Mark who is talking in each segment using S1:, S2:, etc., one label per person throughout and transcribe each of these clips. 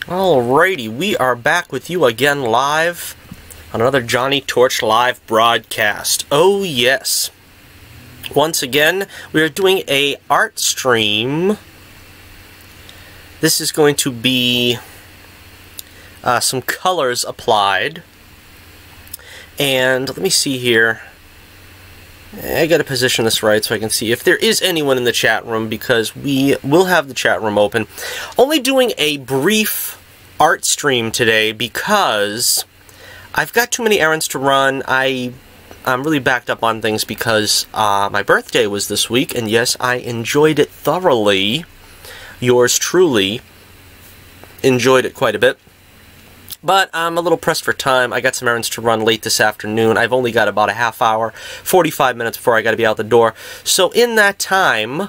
S1: Alrighty, we are back with you again live on another Johnny Torch live broadcast. Oh yes. Once again, we are doing a art stream. This is going to be some colors applied. And let me see here. I gotta position this right so I can see if there is anyone in the chat room, because we will have the chat room open. Only doing a brief art stream today because I've got too many errands to run. I'm really backed up on things because my birthday was this week, and yes, I enjoyed it thoroughly. Yours truly enjoyed it quite a bit. But I'm a little pressed for time. I got some errands to run late this afternoon. I've only got about a half hour, 45 minutes before I got to be out the door. So in that time,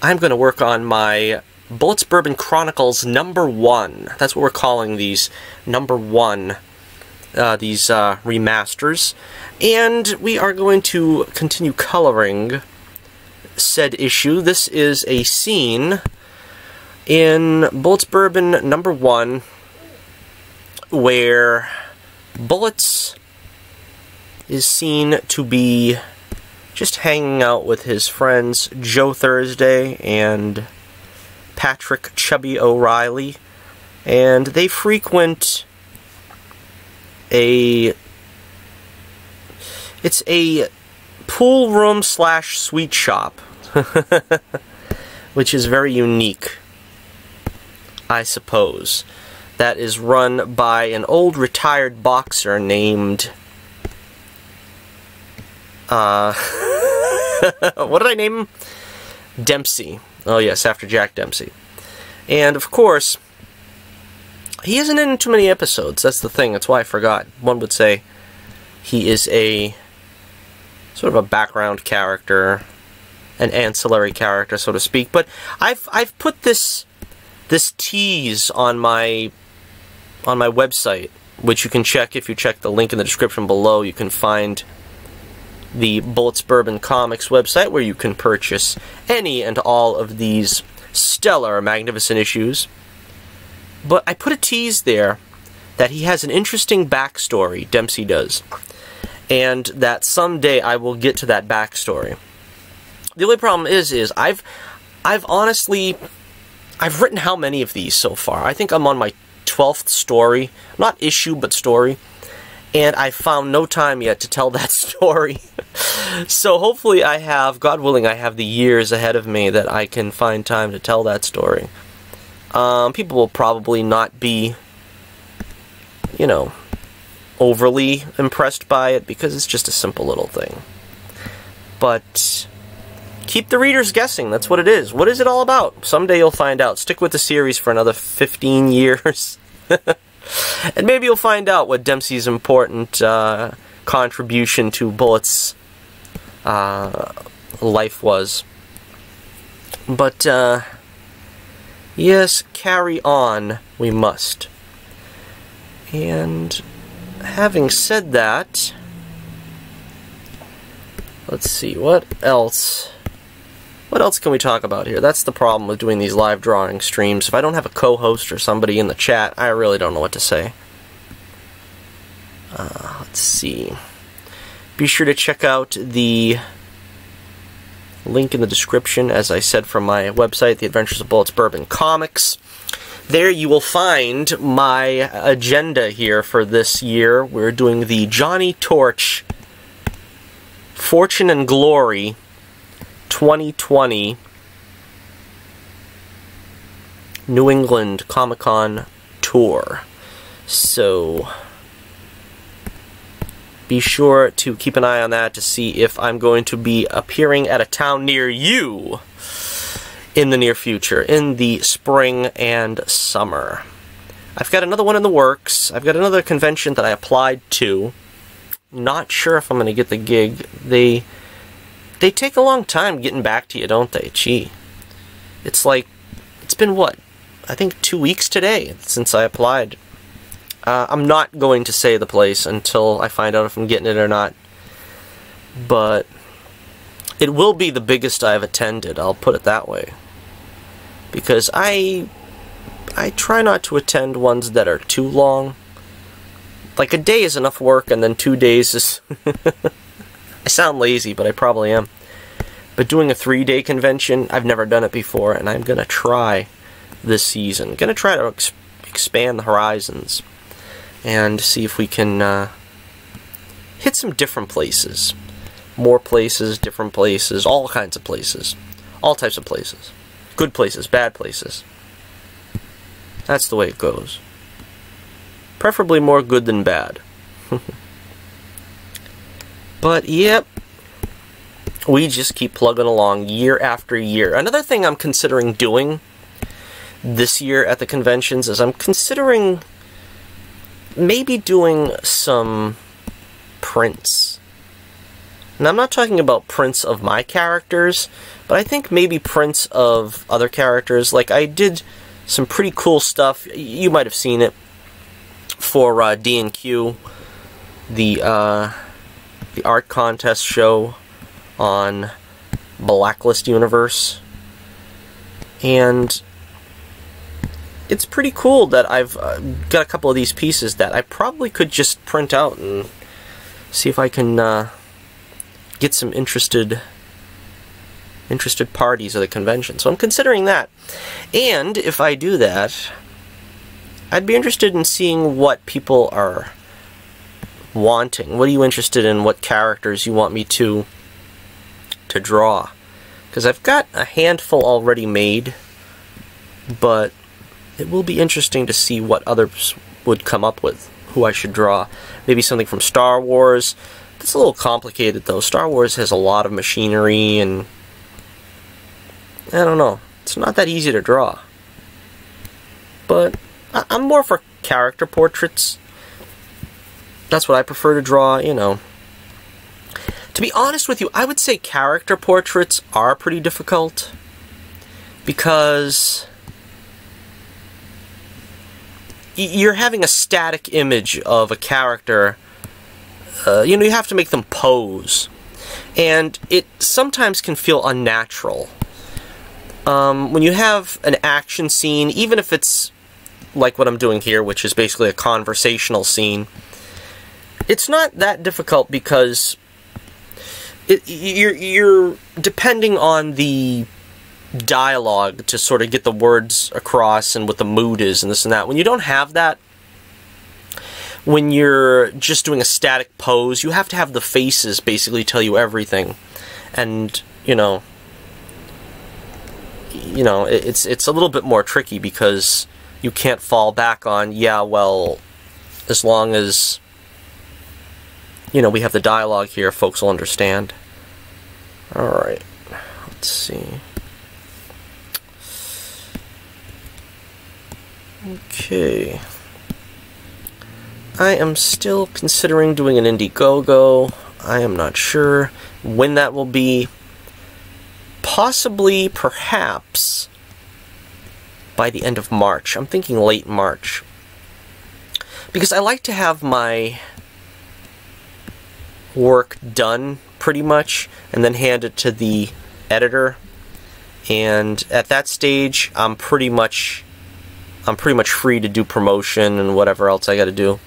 S1: I'm going to work on my Bullets Bourbon Chronicles #1. That's what we're calling these, #1, these remasters. And we are going to continue coloring said issue. This is a scene in Bullets Bourbon #1 where Bullets is seen to be just hanging out with his friends Joe Thursday and Patrick Chubby O'Reilly, and they frequent it's a pool room / sweet shop, which is very unique, I suppose. That is run by an old retired boxer named what did I name him? Dempsey. Oh yes, after Jack Dempsey. And of course, he isn't in too many episodes. That's the thing. That's why I forgot. One would say he is a sort of a background character, an ancillary character, so to speak. But I've put this tease on my website, which you can check if you check the link in the description below. You can find the Bullets Bourbon Comics website, where you can purchase any and all of these stellar, magnificent issues. But I put a tease there that he has an interesting backstory, Dempsey does, and that someday I will get to that backstory. The only problem is I've honestly, I've written how many of these so far? I think I'm on my 12th story, not issue, but story, and I found no time yet to tell that story. So hopefully I have, God willing, I have the years ahead of me that I can find time to tell that story. People will probably not be, you know, overly impressed by it because it's just a simple little thing. But keep the readers guessing. That's what it is. What is it all about? Someday you'll find out. Stick with the series for another 15 years. And maybe you'll find out what Dempsey's important contribution to Bullets' life was. But, yes, carry on we must. And having said that, let's see, what else? What else can we talk about here? That's the problem with doing these live drawing streams. If I don't have a co-host or somebody in the chat, I really don't know what to say. Let's see. Be sure to check out the link in the description, as I said, from my website, The Adventures of Bullets Bourbon Comics. There you will find my agenda here for this year. We're doing the Johnny Torch Fortune and Glory 2020 New England Comic-Con Tour. So be sure to keep an eye on that to see if I'm going to be appearing at a town near you in the near future, in the spring and summer. I've got another one in the works. I've got another convention that I applied to. Not sure if I'm going to get the gig. They take a long time getting back to you, don't they? Gee. It's like, it's been what? I think 2 weeks today since I applied. I'm not going to say the place until I find out if I'm getting it or not. But it will be the biggest I've attended, I'll put it that way. Because I I try not to attend ones that are too long. Like, a day is enough work, and then 2 days is... I sound lazy, but I probably am. But doing a 3-day convention, I've never done it before, and I'm going to try this season. Going to try to expand the horizons and see if we can hit some different places. More places, different places, all kinds of places. All types of places. Good places, bad places. That's the way it goes. Preferably more good than bad. But, yep. We just keep plugging along year after year. Another thing I'm considering doing this year at the conventions is I'm considering maybe doing some prints. And I'm not talking about prints of my characters, but I think maybe prints of other characters. Like, I did some pretty cool stuff. You might have seen it for D&Q, the art contest show on Blacklist Universe. And it's pretty cool that I've got a couple of these pieces that I probably could just print out and see if I can get some interested parties at the convention. So I'm considering that. And if I do that, I'd be interested in seeing what people are wanting. What are you interested in? What characters you want me to draw? Because I've got a handful already made, but it will be interesting to see what others would come up with, who I should draw. Maybe something from Star Wars. That's a little complicated, though. Star Wars has a lot of machinery, and I don't know. It's not that easy to draw. But I'm more for character portraits. That's what I prefer to draw, you know. To be honest with you, I would say character portraits are pretty difficult, because you're having a static image of a character. You know, you have to make them pose, and it sometimes can feel unnatural. When you have an action scene, even if it's like what I'm doing here, which is basically a conversational scene, it's not that difficult because you're depending on the dialogue to sort of get the words across and what the mood is and this and that. When you don't have that, when you're just doing a static pose, you have to have the faces basically tell you everything. And, you know, it's a little bit more tricky because you can't fall back on, yeah, well, as long as, you know, we have the dialogue here, folks will understand. Alright, let's see. Okay. I am still considering doing an Indiegogo. I am not sure when that will be. Possibly, perhaps, by the end of March. I'm thinking late March. Because I like to have my work done, pretty much, and then hand it to the editor. And at that stage, I'm pretty much free to do promotion and whatever else I gotta do.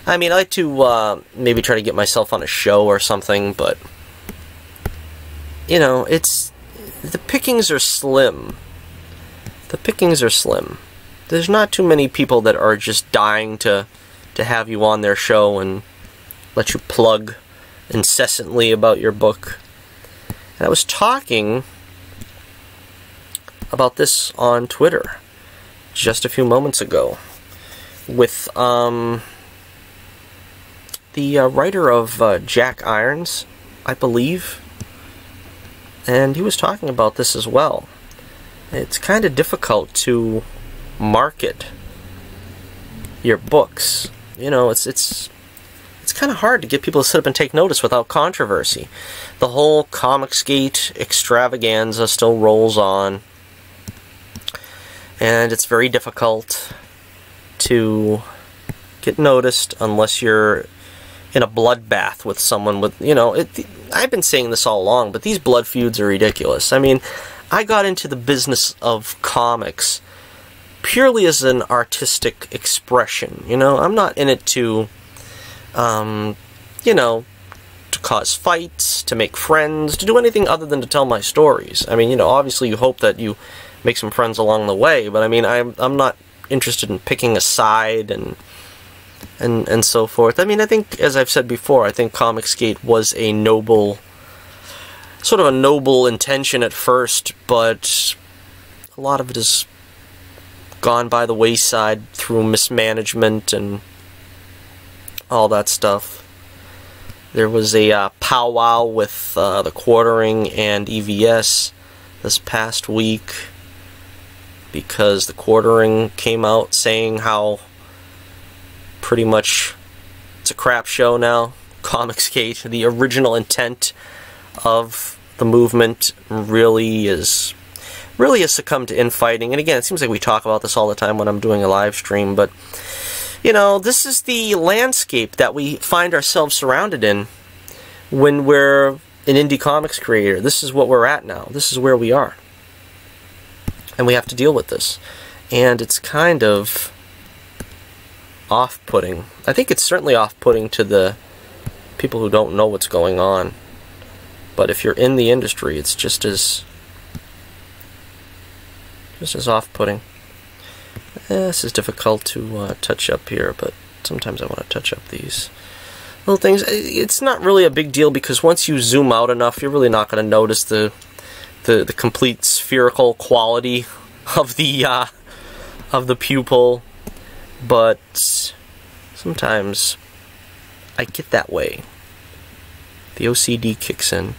S1: I mean, I like to maybe try to get myself on a show or something, but, you know, the pickings are slim. The pickings are slim. There's not too many people that are just dying to have you on their show and let you plug incessantly about your book. And I was talking about this on Twitter just a few moments ago with the writer of Jack Irons, I believe. And he was talking about this as well. It's kind of difficult to market your books. You know, it's kind of hard to get people to sit up and take notice without controversy. The whole Comicsgate extravaganza still rolls on. And it's very difficult to get noticed unless you're in a bloodbath with someone with, you know, I've been saying this all along, but these blood feuds are ridiculous. I mean, I got into the business of comics purely as an artistic expression. You know, I'm not in it to, you know, to cause fights, to make friends, to do anything other than to tell my stories. I mean, you know, obviously you hope that you make some friends along the way, but I mean, I'm not interested in picking a side and so forth. I mean, I think, as I've said before, I think Comicsgate was a noble, sort of a noble intention at first, but a lot of it has gone by the wayside through mismanagement and all that stuff. There was a powwow with the Quartering and EVS this past week because the Quartering came out saying how pretty much it's a crap show now. Comicsgate, the original intent of the movement, really has succumbed to infighting. And again, it seems like we talk about this all the time when I'm doing a live stream, but you know, this is the landscape that we find ourselves surrounded in when we're an indie comics creator. This is what we're at now. This is where we are. And we have to deal with this. And it's kind of off-putting. I think it's certainly off-putting to the people who don't know what's going on. But if you're in the industry, it's just as off-putting. This is difficult to touch up here, but sometimes I want to touch up these little things. It's not really a big deal because once you zoom out enough, you're really not going to notice the complete spherical quality of the pupil. But sometimes I get that way. The OCD kicks in,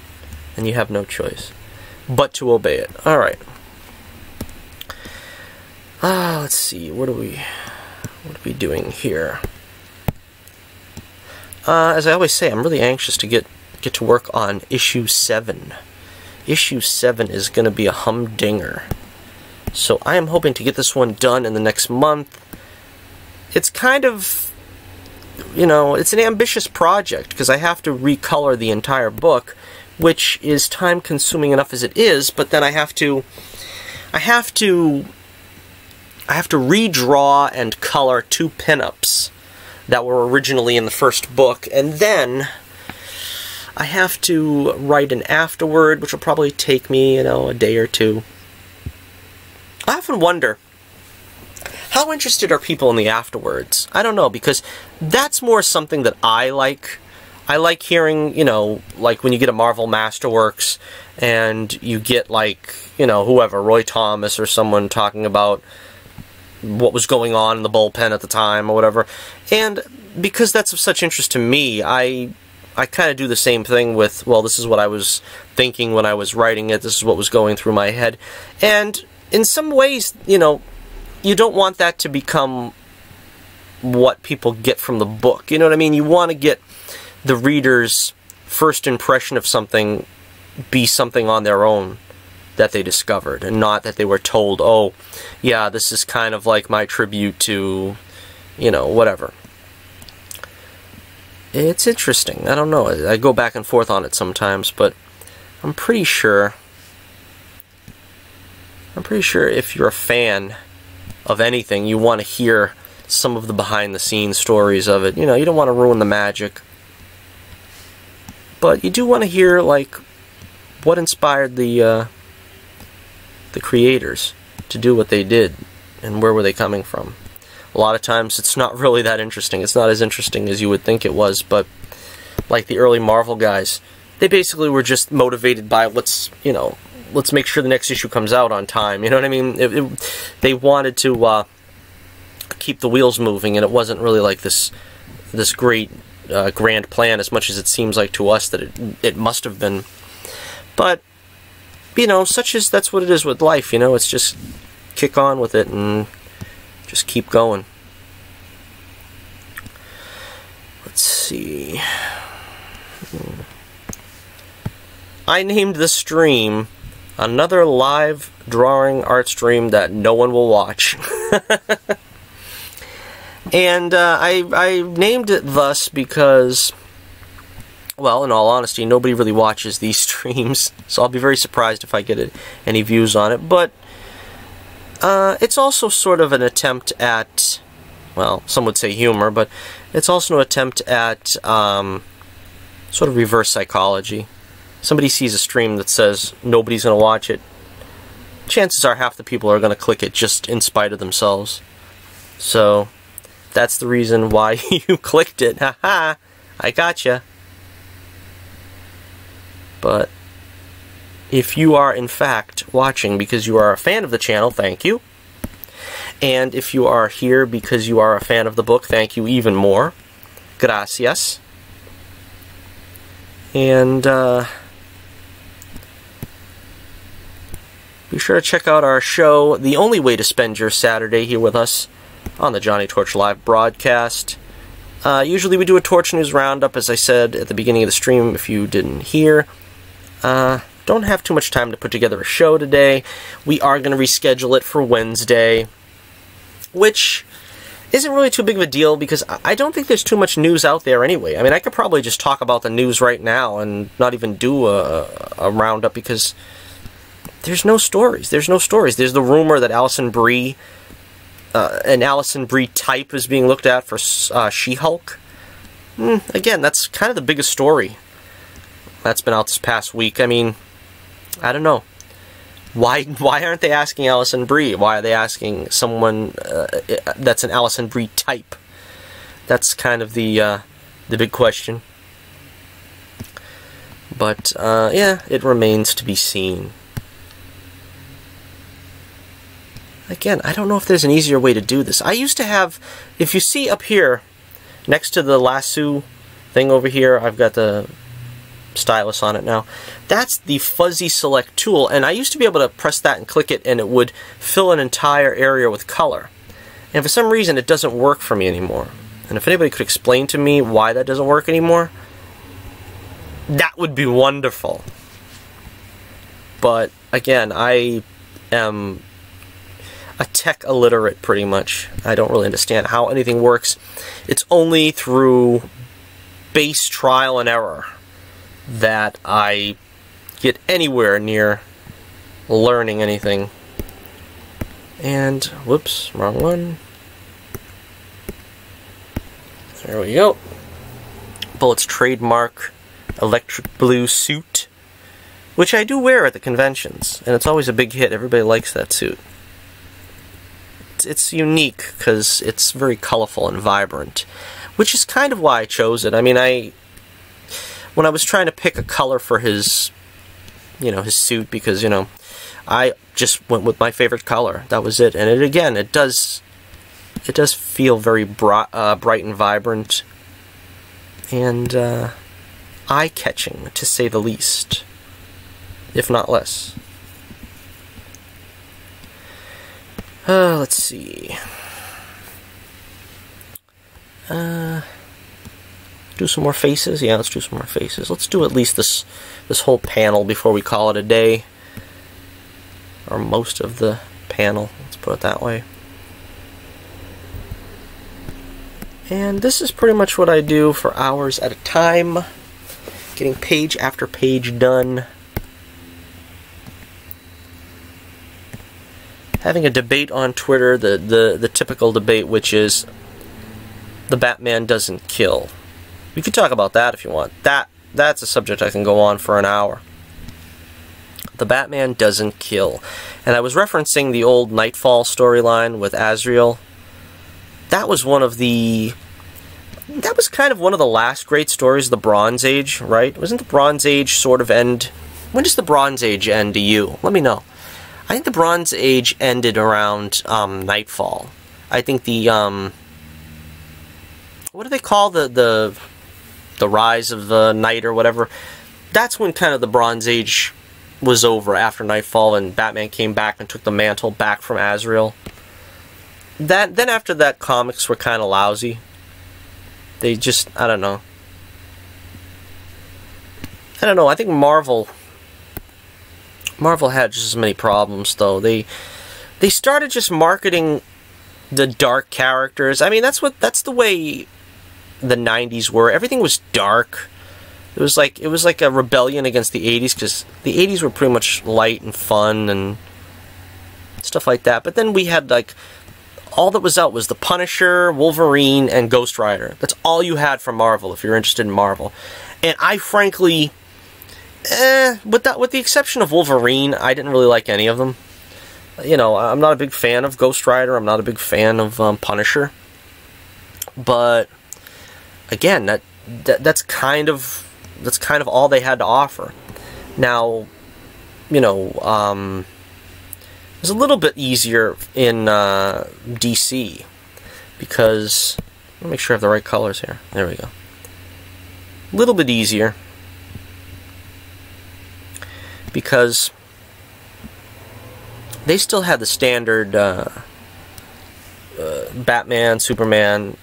S1: and you have no choice but to obey it. All right. Let's see, what are we doing here? As I always say, I'm really anxious to get to work on issue 7. Issue 7 is going to be a humdinger. So I am hoping to get this one done in the next month. It's kind of, you know, it's an ambitious project because I have to recolor the entire book, which is time consuming enough as it is, but then I have to redraw and color 2 pinups that were originally in the first book, and then I have to write an afterword, which will probably take me, you know, a day or two. I often wonder, how interested are people in the afterwards? I don't know, because that's more something that I like. I like hearing, you know, like when you get a Marvel Masterworks and you get, like, you know, whoever, Roy Thomas or someone talking about what was going on in the bullpen at the time or whatever. And because that's of such interest to me, I kind of do the same thing with, well, this is what I was thinking when I was writing it, this is what was going through my head. And in some ways, you know, you don't want that to become what people get from the book. You know what I mean? You want to get the reader's first impression of something be something on their own that they discovered, and not that they were told, oh, yeah, this is kind of like my tribute to, you know, whatever. It's interesting. I don't know. I go back and forth on it sometimes, but I'm pretty sure if you're a fan of anything, you want to hear some of the behind-the-scenes stories of it. You know, you don't want to ruin the magic. But you do want to hear, like, what inspired the creators to do what they did, and where were they coming from. A lot of times it's not really that interesting. It's not as interesting as you would think it was, but like the early Marvel guys, they basically were just motivated by let's make sure the next issue comes out on time. You know what I mean? They wanted to keep the wheels moving, and it wasn't really like this great grand plan as much as it seems like to us that it must have been. But you know, that's what it is with life, you know, it's just kick on with it and just keep going. Let's see. I named the stream Another Live Drawing Art Stream That No One Will Watch. And I named it thus because, well, in all honesty, nobody really watches these streams, so I'll be very surprised if I get any views on it. But It's also sort of an attempt at, well, some would say humor, but it's also an attempt at sort of reverse psychology. Somebody sees a stream that says nobody's going to watch it. Chances are half the people are going to click it just in spite of themselves. So, that's the reason why you clicked it. Haha, I gotcha. But if you are in fact watching because you are a fan of the channel, thank you. And if you are here because you are a fan of the book, thank you even more. Gracias. And be sure to check out our show, The Only Way to Spend Your Saturday, here with us on the Johnny Torch Live broadcast. Usually we do a Torch News Roundup, as I said at the beginning of the stream, if you didn't hear. Don't have too much time to put together a show today. We are going to reschedule it for Wednesday, which isn't really too big of a deal because I don't think there's too much news out there anyway. I mean, I could probably just talk about the news right now and not even do a roundup because there's no stories. There's no stories. There's the rumor that Alison Brie, an Alison Brie type is being looked at for She-Hulk. Again, that's kind of the biggest story that's been out this past week. I mean, I don't know. Why aren't they asking Alison Brie? Why are they asking someone that's an Alison Brie type? That's kind of the big question. But yeah, it remains to be seen. Again, I don't know if there's an easier way to do this. I used to have, if you see up here, next to the lasso thing over here, I've got the stylus on it now. That's the fuzzy select tool, and I used to be able to press that and click it and it would fill an entire area with color. And for some reason it doesn't work for me anymore. And if anybody could explain to me why that doesn't work anymore, that would be wonderful. But again, I am a tech illiterate pretty much. I don't really understand how anything works. It's only through base trial and error that I get anywhere near learning anything. And, whoops, wrong one. There we go. Bullets trademark electric blue suit, which I do wear at the conventions, and it's always a big hit. Everybody likes that suit. It's unique because it's very colorful and vibrant, which is kind of why I chose it. I mean, when I was trying to pick a color for his, his suit, because, I just went with my favorite color. That was it. And it does feel very bright and vibrant, and eye-catching, to say the least, if not less. Let's see. Do some more faces? Yeah, let's do some more faces. Let's do at least this whole panel before we call it a day. Or most of the panel, let's put it that way. And this is pretty much what I do for hours at a time, getting page after page done. Having a debate on Twitter, the typical debate, which is the Batman doesn't kill. We could talk about that if you want. That's a subject I can go on for an hour. The Batman doesn't kill. And I was referencing the old Nightfall storyline with Azrael. That was kind of one of the last great stories of the Bronze Age, right? Wasn't the Bronze Age sort of end? When does the Bronze Age end to you? Let me know. I think the Bronze Age ended around Nightfall. I think the what do they call the rise of the night or whatever? That's when kind of the Bronze Age was over, after Nightfall, and Batman came back and took the mantle back from Azrael. Then after that, comics were kind of lousy. They just, I don't know. I think Marvel had just as many problems, though. They started just marketing the dark characters. I mean, that's the way the 90s were. Everything was dark. It was like a rebellion against the 80s, because the 80s were pretty much light and fun, and stuff like that. But then we had, like, all that was out was the Punisher, Wolverine, and Ghost Rider. That's all you had from Marvel, if you're interested in Marvel. And I frankly, with the exception of Wolverine, I didn't really like any of them. You know, I'm not a big fan of Ghost Rider. I'm not a big fan of Punisher. But again, that's kind of all they had to offer. Now, you know, it was a little bit easier in DC because, let me make sure I have the right colors here. There we go. A little bit easier because they still had the standard Batman, Superman,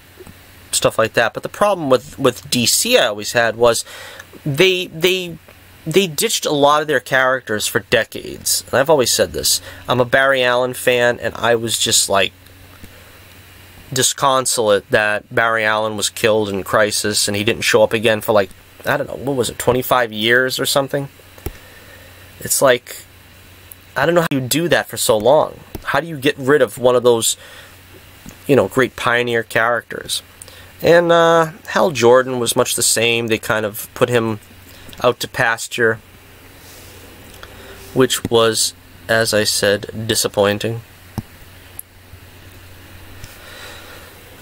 S1: stuff like that. But the problem with DC I always had was they ditched a lot of their characters for decades. And I've always said this. I'm a Barry Allen fan, and I was just like disconsolate that Barry Allen was killed in Crisis and he didn't show up again for, like, I don't know, what was it, 25 years or something? It's like, I don't know how you do that for so long. How do you get rid of one of those, you know, great pioneer characters? And Hal Jordan was much the same. They kind of put him out to pasture, which was, as I said, disappointing.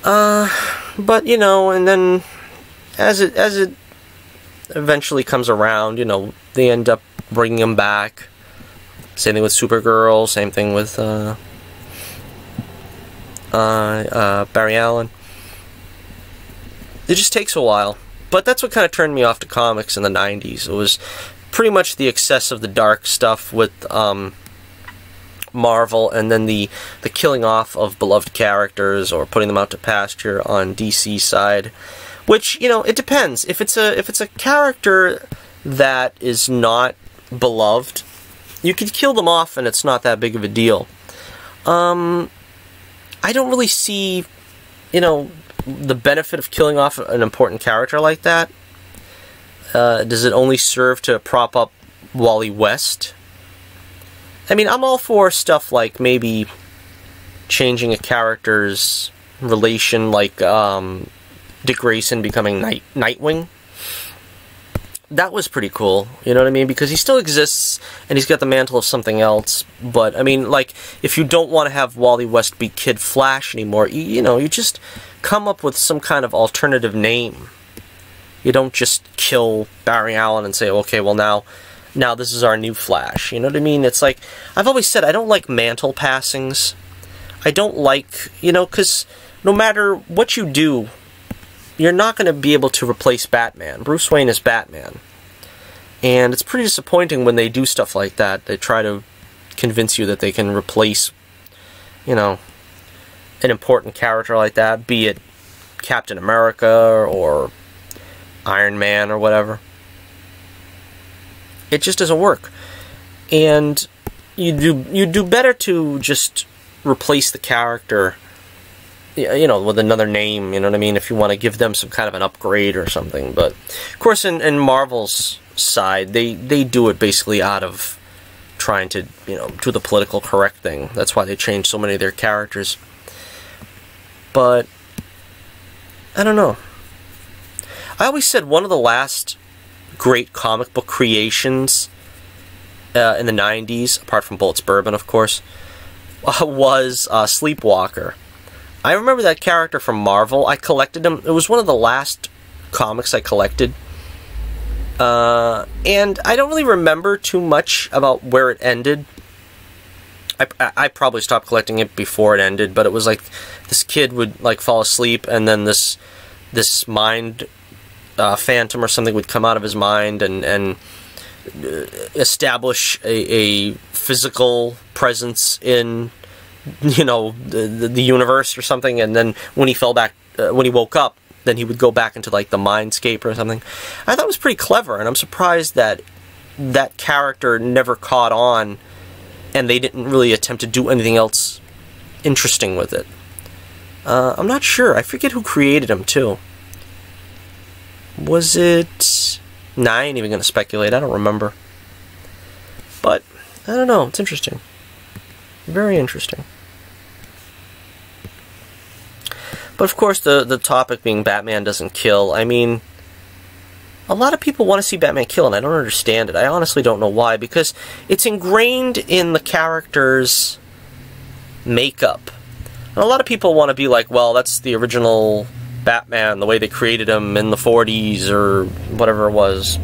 S1: But, you know, and then as it eventually comes around, you know, they end up bringing him back. Same thing with Supergirl, same thing with Barry Allen. It just takes a while. But that's what kind of turned me off to comics in the 90s. It was pretty much the excess of the dark stuff with Marvel, and then the killing off of beloved characters or putting them out to pasture on DC side. Which, you know, it depends. If it's a character that is not beloved, you can kill them off and it's not that big of a deal. I don't really see, you know, the benefit of killing off an important character like that. Does it only serve to prop up Wally West? I mean, I'm all for stuff like maybe changing a character's relation, like Dick Grayson becoming Nightwing. That was pretty cool, you know what I mean? Because he still exists, and he's got the mantle of something else. But, I mean, like, if you don't want to have Wally West be Kid Flash anymore, you know, you just come up with some kind of alternative name. You don't just kill Barry Allen and say, okay, well, now this is our new Flash. You know what I mean? It's like, I've always said, I don't like mantle passings. I don't like, you know, because no matter what you do, you're not going to be able to replace Batman. Bruce Wayne is Batman. And it's pretty disappointing when they do stuff like that. They try to convince you that they can replace, you know, an important character like that, be it Captain America or Iron Man or whatever. It just doesn't work. And you do better to just replace the character, you know, with another name, you know what I mean, if you want to give them some kind of an upgrade or something. But, of course, in Marvel's side, they do it basically out of trying to, you know, do the political correct thing. That's why they changed so many of their characters. But, I don't know. I always said one of the last great comic book creations in the 90s, apart from Bullets Bourbon, of course, was Sleepwalker. I remember that character from Marvel. I collected him. It was one of the last comics I collected. And I don't really remember too much about where it ended. I probably stopped collecting it before it ended, but it was like this kid would like fall asleep, and then this mind phantom or something would come out of his mind and establish a physical presence in, you know, the universe or something, and then when he woke up, then he would go back into like the mindscape or something. I thought it was pretty clever, and I'm surprised that that character never caught on, and they didn't really attempt to do anything else interesting with it. I'm not sure. I forget who created him too. Was it? Nah, I ain't even gonna speculate. I don't remember. But I don't know. It's interesting. Very interesting. But of course, the topic being Batman doesn't kill. I mean, a lot of people want to see Batman kill, and I don't understand it. I honestly don't know why, because it's ingrained in the character's makeup. And a lot of people want to be like, well, that's the original Batman, the way they created him in the 40s or whatever it was,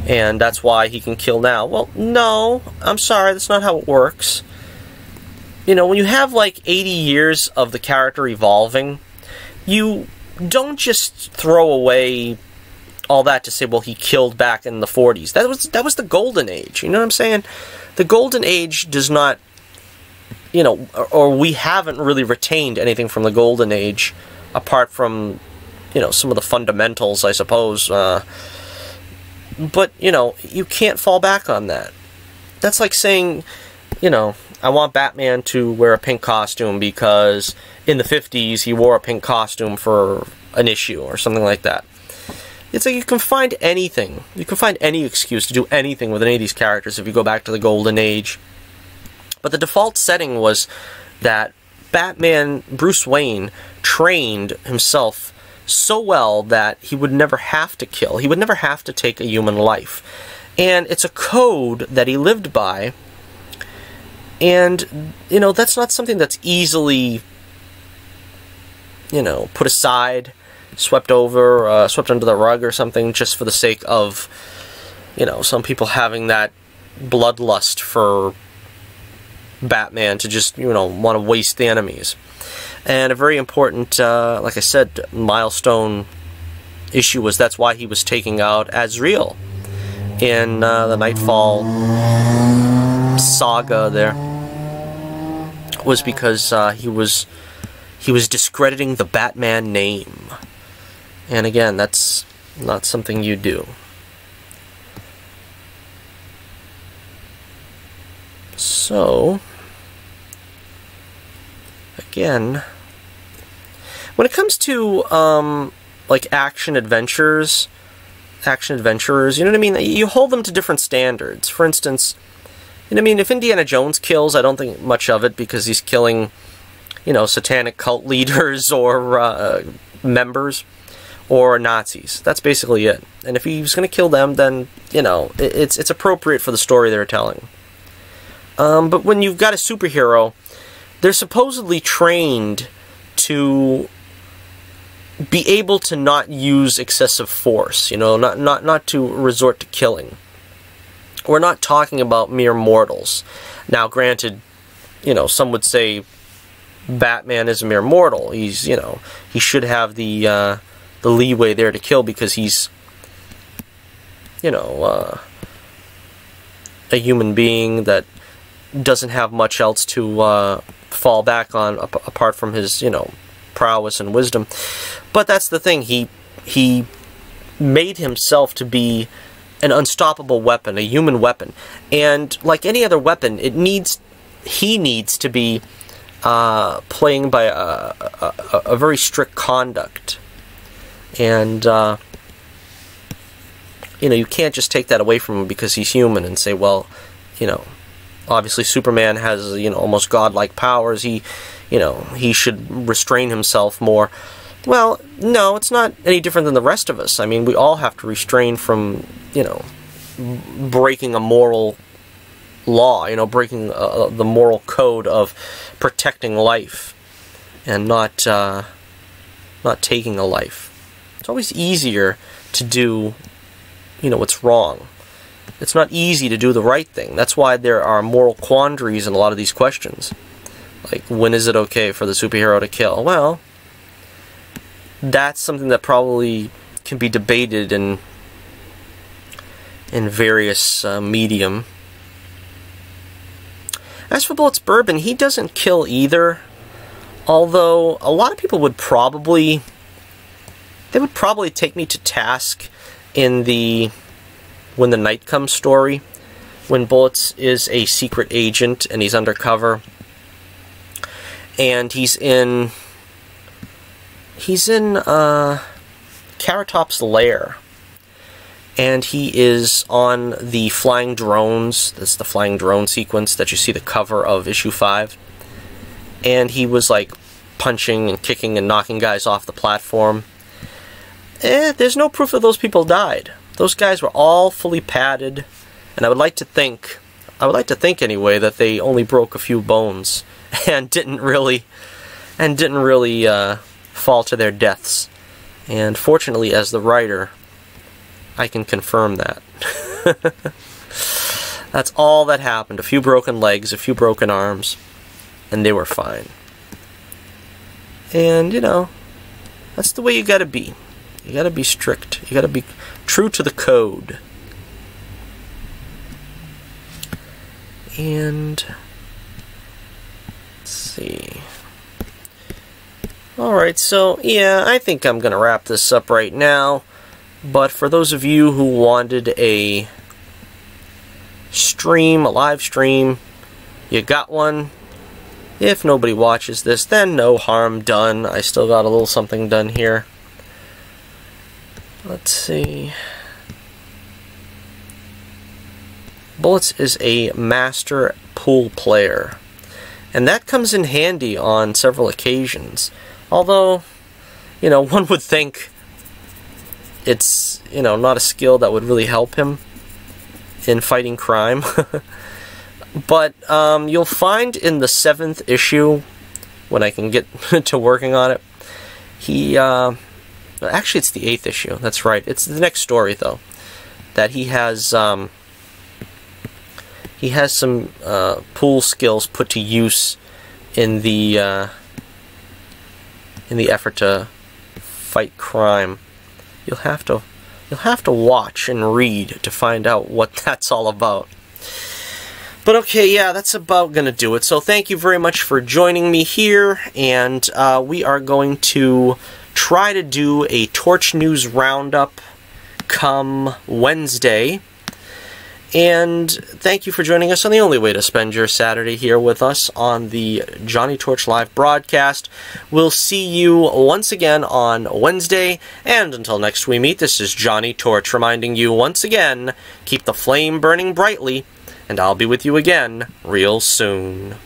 S1: and that's why he can kill now. Well, no, I'm sorry, that's not how it works. You know, when you have like 80 years of the character evolving, you don't just throw away all that to say, well, he killed back in the 40s. That was the golden age, you know what I'm saying? The golden age does not, you know, or we haven't really retained anything from the golden age, apart from, you know, some of the fundamentals, I suppose. But, you know, you can't fall back on that. That's like saying, you know, I want Batman to wear a pink costume because in the 50s he wore a pink costume for an issue or something like that. It's like you can find anything. You can find any excuse to do anything with any of these characters if you go back to the golden age. But the default setting was that Batman, Bruce Wayne, trained himself so well that he would never have to kill. He would never have to take a human life. And it's a code that he lived by. And, you know, that's not something that's easily, you know, put aside, swept over, swept under the rug or something just for the sake of, you know, some people having that bloodlust for Batman to just, you know, want to waste the enemies. And a very important, like I said, milestone issue was that's why he was taking out Azrael in the Nightfall saga there, was because he was discrediting the Batman name. And again, that's not something you do. So, again, when it comes to like action adventurers, you know what I mean? You hold them to different standards. For instance, you know what I mean? If Indiana Jones kills, I don't think much of it because he's killing, you know, satanic cult leaders or members or Nazis. That's basically it. And if he's going to kill them, then, you know, it's appropriate for the story they're telling. But when you've got a superhero, they're supposedly trained to be able to not use excessive force, you know, not to resort to killing. We're not talking about mere mortals. Now, granted, you know, some would say Batman is a mere mortal. He's, you know, he should have the leeway there to kill because he's, you know, a human being that doesn't have much else to fall back on apart from his, you know, prowess and wisdom. But that's the thing. He made himself to be an unstoppable weapon, a human weapon, and like any other weapon, he needs to be playing by a very strict conduct, and you know, you can't just take that away from him because he's human and say, well, you know, obviously Superman has, you know, almost godlike powers. He, you know, he should restrain himself more. Well, no, it's not any different than the rest of us. I mean, we all have to restrain from, you know, breaking a moral law, you know, breaking the moral code of protecting life and not taking a life. It's always easier to do, you know, what's wrong. It's not easy to do the right thing. That's why there are moral quandaries in a lot of these questions. Like, when is it okay for the superhero to kill? Well, that's something that probably can be debated in various medium. As for Bullets Bourbon, he doesn't kill either. Although a lot of people would probably take me to task in the When the Night Comes story, when Bullets is a secret agent and he's undercover, and he's in Carrot Top's lair, and he is on the flying drones. That's the flying drone sequence that you see the cover of issue 5. And he was like punching and kicking and knocking guys off the platform. There's no proof that those people died. Those guys were all fully padded, and I would like to think anyway, that they only broke a few bones and didn't really fall to their deaths. And fortunately, as the writer, I can confirm that. That's all that happened. A few broken legs, a few broken arms, and they were fine. And, you know, that's the way you gotta be. You gotta be strict. You gotta be true to the code. And let's see. Alright, so yeah, I think I'm gonna wrap this up right now. But for those of you who wanted a stream, a live stream, you got one. If nobody watches this, then no harm done. I still got a little something done here. Let's see. Bullets is a master pool player, and that comes in handy on several occasions. Although, you know, one would think it's, you know, not a skill that would really help him in fighting crime. But you'll find in the 7th issue, when I can get to working on it, he actually it's the 8th issue, that's right, it's the next story though, that he has some pool skills put to use in the effort to fight crime. You'll have to watch and read to find out what that's all about. But okay, yeah, that's about gonna do it. So thank you very much for joining me here, and we are going to try to do a Torch News Roundup come Wednesday. And thank you for joining us on the only way to spend your Saturday here with us on the Johnny Torch Live broadcast. We'll see you once again on Wednesday, and until next we meet, this is Johnny Torch reminding you once again, keep the flame burning brightly, and I'll be with you again real soon.